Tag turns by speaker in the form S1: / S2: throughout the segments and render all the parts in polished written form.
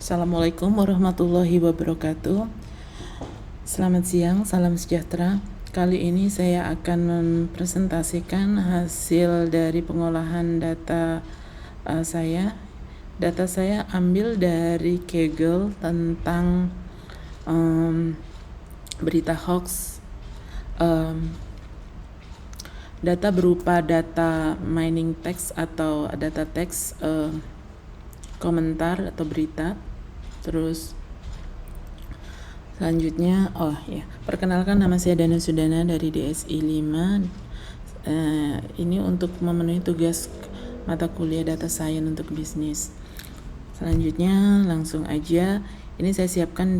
S1: Assalamualaikum warahmatullahi wabarakatuh. Selamat siang, salam sejahtera. Kali ini saya akan mempresentasikan hasil dari pengolahan data saya. Data saya ambil dari Kaggle tentang berita hoax. Data berupa data mining text atau data teks, komentar atau berita. Terus selanjutnya, perkenalkan, nama saya Dana Sudana dari DSI 5. Ini untuk memenuhi tugas mata kuliah Data Science untuk bisnis. Selanjutnya langsung aja, ini saya siapkan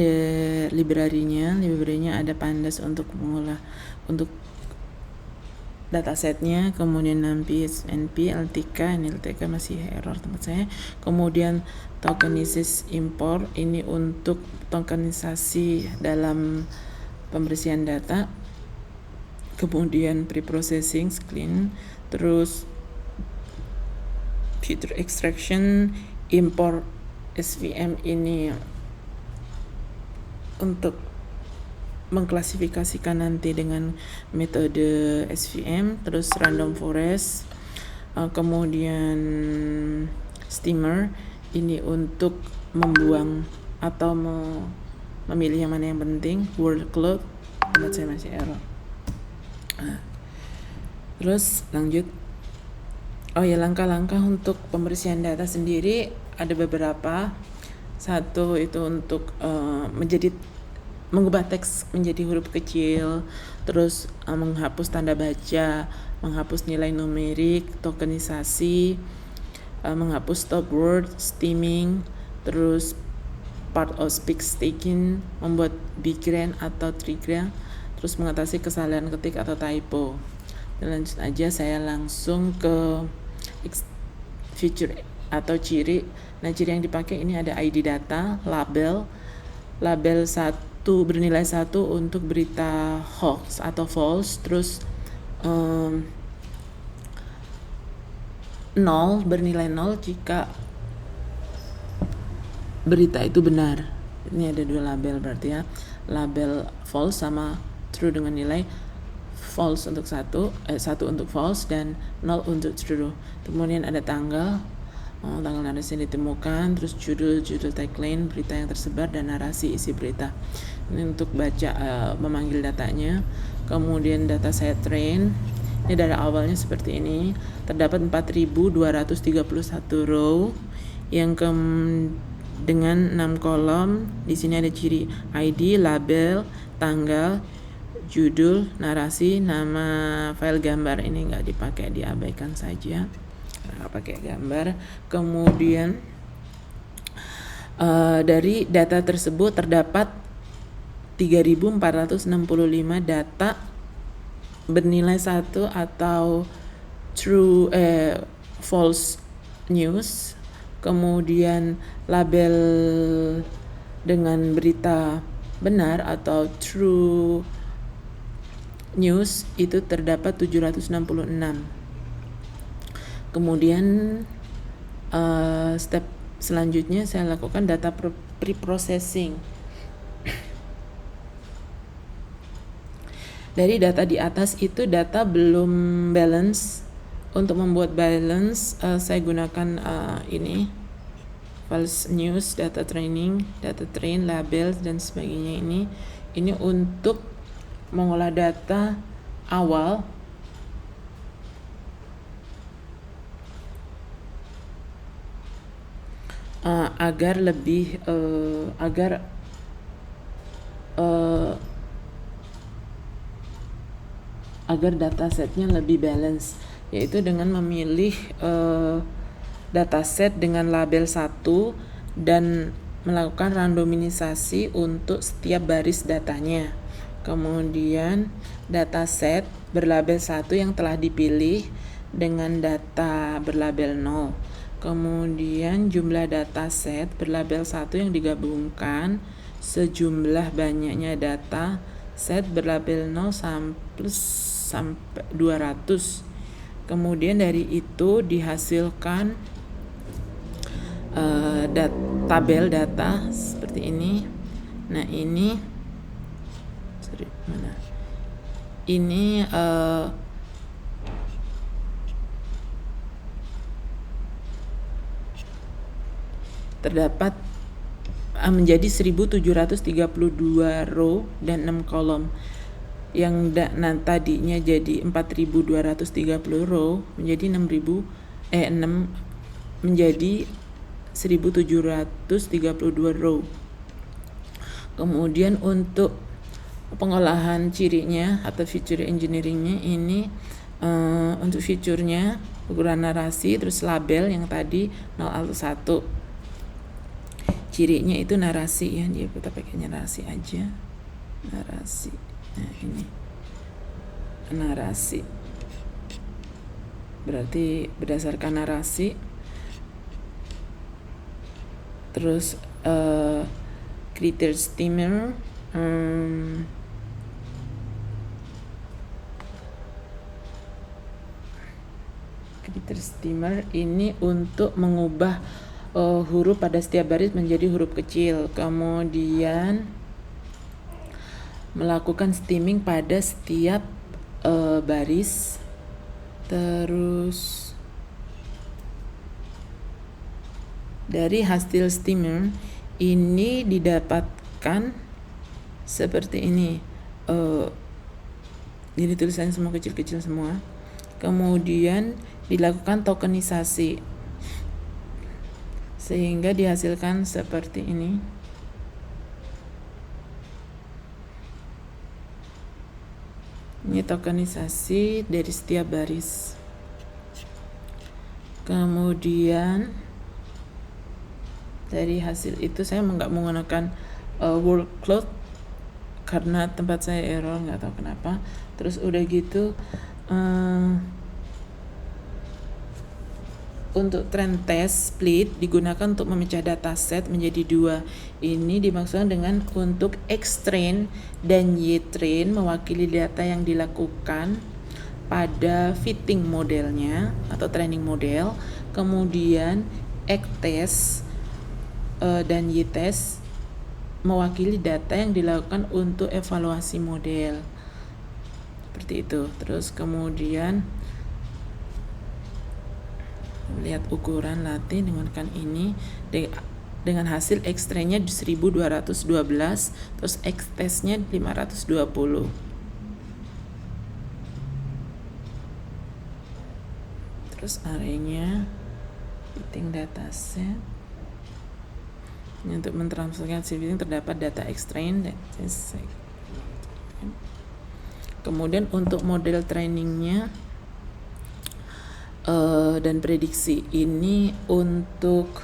S1: library-nya ada Pandas untuk mengolah untuk datasetnya, kemudian NP, LTK, NLTK masih error tempat saya. Kemudian tokenesis import, ini untuk tokenisasi dalam pembersihan data. Kemudian preprocessing, clean, terus feature extraction, import SVM ini untuk mengklasifikasikan nanti dengan metode SVM, terus random forest, kemudian steamer ini untuk membuang atau memilih yang mana yang penting, workload, tempat saya masih error. Terus lanjut, langkah-langkah untuk pembersihan data sendiri ada beberapa. Satu itu untuk mengubah teks menjadi huruf kecil, terus menghapus tanda baca, menghapus nilai numerik, tokenisasi, menghapus stop word, steaming, terus part of speech taking, membuat bigrand atau trigram, terus mengatasi kesalahan ketik atau typo. Dan lanjut aja, saya langsung ke feature atau ciri. Nah, ciri yang dipakai ini ada ID data, label 1 bernilai 1 untuk berita hoax atau false, terus 0 bernilai 0 jika berita itu benar. Ini ada 2 label berarti ya, label false sama true dengan nilai false untuk 1 untuk false dan 0 untuk true. Kemudian ada tanggal narasi yang ditemukan, terus judul tagline berita yang tersebar, dan narasi isi berita. Ini untuk baca, memanggil datanya. Kemudian data saya train, ini dari awalnya seperti ini, terdapat 4.231 row yang dengan 6 kolom. Di sini ada ciri ID, label, tanggal, judul, narasi, nama file gambar. Ini nggak dipakai, diabaikan saja, nggak pakai gambar. Kemudian dari data tersebut terdapat 3.465 data bernilai 1 atau true false news. Kemudian label dengan berita benar atau true news itu terdapat 766. Kemudian step selanjutnya saya lakukan data preprocessing. Dari data di atas itu data belum balance. Untuk membuat balance, saya gunakan ini false news, data training, data train, label dan sebagainya. Ini untuk mengolah data awal agar lebih agar datasetnya lebih balance, yaitu dengan memilih dataset dengan label 1 dan melakukan randomisasi untuk setiap baris datanya. Kemudian dataset berlabel 1 yang telah dipilih dengan data berlabel 0. Kemudian jumlah dataset berlabel 1 yang digabungkan sejumlah banyaknya data set berlabel 0 sampai 200. Kemudian dari itu dihasilkan tabel data seperti ini. Nah ini terdapat menjadi 1732 row dan 6 kolom. Yang tadinya jadi 4230 row menjadi 1732 row. Kemudian untuk pengolahan cirinya atau feature engineeringnya ini untuk fiturnya ukuran narasi, terus label yang tadi 0 1. Cirinya itu narasi ya, dia kita pakai narasi aja. Narasi. Nah, ini narasi. Berarti berdasarkan narasi. Terus kriteria steamer ini untuk mengubah huruf pada setiap baris menjadi huruf kecil, kemudian melakukan steaming pada setiap baris. Terus dari hasil steamer ini didapatkan seperti ini. Jadi tulisannya semua kecil-kecil semua. Kemudian dilakukan tokenisasi sehingga dihasilkan seperti ini. Ini tokenisasi dari setiap baris. Kemudian dari hasil itu saya nggak menggunakan workload karena tempat saya error, nggak tahu kenapa. Terus udah gitu untuk trend test split digunakan untuk memecah dataset menjadi 2. Ini dimaksudkan dengan untuk X-train dan Y-train mewakili data yang dilakukan pada fitting modelnya atau training model. Kemudian X-test dan Y-test mewakili data yang dilakukan untuk evaluasi model. Seperti itu. Terus kemudian lihat ukuran latin dengan ini dengan hasil X-trainnya 1212, terus X-testnya 520. Terus arraynya fitting dataset. Ini untuk mentransferkan fitting terdapat data X-train dan kemudian untuk model trainingnya dan prediksi ini untuk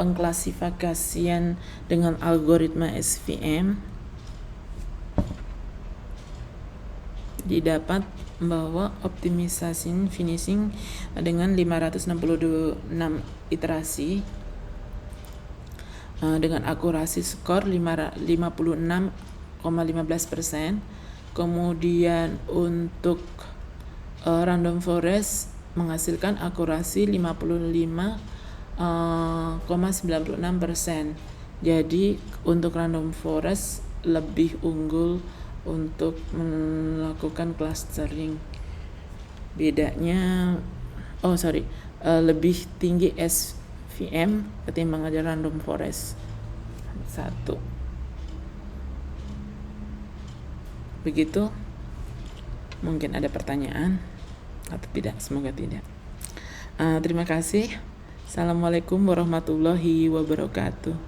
S1: pengklasifikasian dengan algoritma SVM didapat bahwa optimisasi finishing dengan 566 iterasi dengan akurasi skor 56,15%. Kemudian untuk random forest menghasilkan akurasi 55,96%. Jadi untuk random forest lebih unggul untuk melakukan clustering. Bedanya lebih tinggi SVM ketimbang aja random forest 1. Begitu. Mungkin ada pertanyaan atau tidak, semoga tidak. Terima kasih. Assalamualaikum warahmatullahi wabarakatuh.